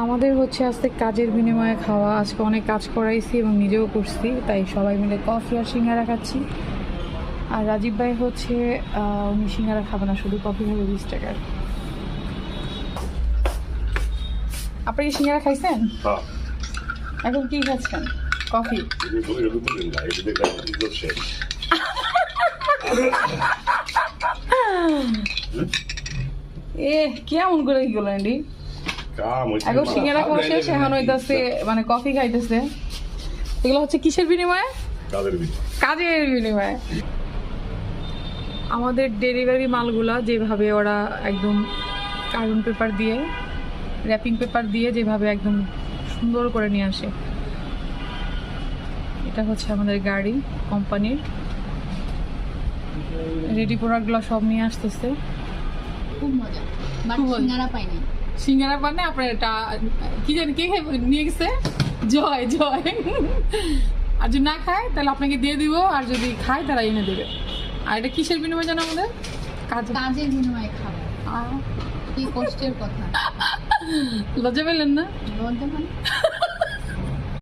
আমাদের হচ্ছে আজকে কাজের বিনিময়ে খাওয়া। আজকে অনেক কাজ করাইছি এবং নিজেও করছি, তাই সবাই মিলে কফি আর সিঙ্গারা খাচ্ছি। আর রাজীব ভাই হচ্ছে উনি সিঙ্গারা খাবে না, শুধু কফি খাবে 20 টাকার। আপনি কি সিঙ্গারা খাইছেন? এখন কি খাচ্ছেন? কফি। এ কেমন করে কি করলেন এটি? এখন সিঙ্গারা খাওয়া শেষ, এখন হইতাছে মানে কফি খাইতেছে। এগুলো হচ্ছে কিসের বিনিময়ে? কাজের বিনিময়ে। আমাদের ডেলিভারি মালগুলা যেভাবে ওরা একদম কার্বন পেপার দিয়ে, র্যাপিং পেপার দিয়ে যেভাবে একদম সুন্দর করে নিয়ে আসে, এটা হচ্ছে আমাদের গাড়ি কোম্পানির। রেডি প্রোডাক্টগুলো সব নিয়ে আসতেছে। খুব মজা, বাট সিঙ্গারা পাইনি। সিঙ্গারা পান না আপনার? এটা কি জানি কে নিয়ে গেছে? জয় জয়। আর যদি না খায় তাহলে আপনাকে দিয়ে দিব, আর যদি খায় তারা এনে দেবে। আর এটা কিসের বিনিময়ে জানো আমাদের? কাজের বিনিময়ে খাবো। কি কষ্টের কথা। লজ্জা পেলেন না? বলতে পারি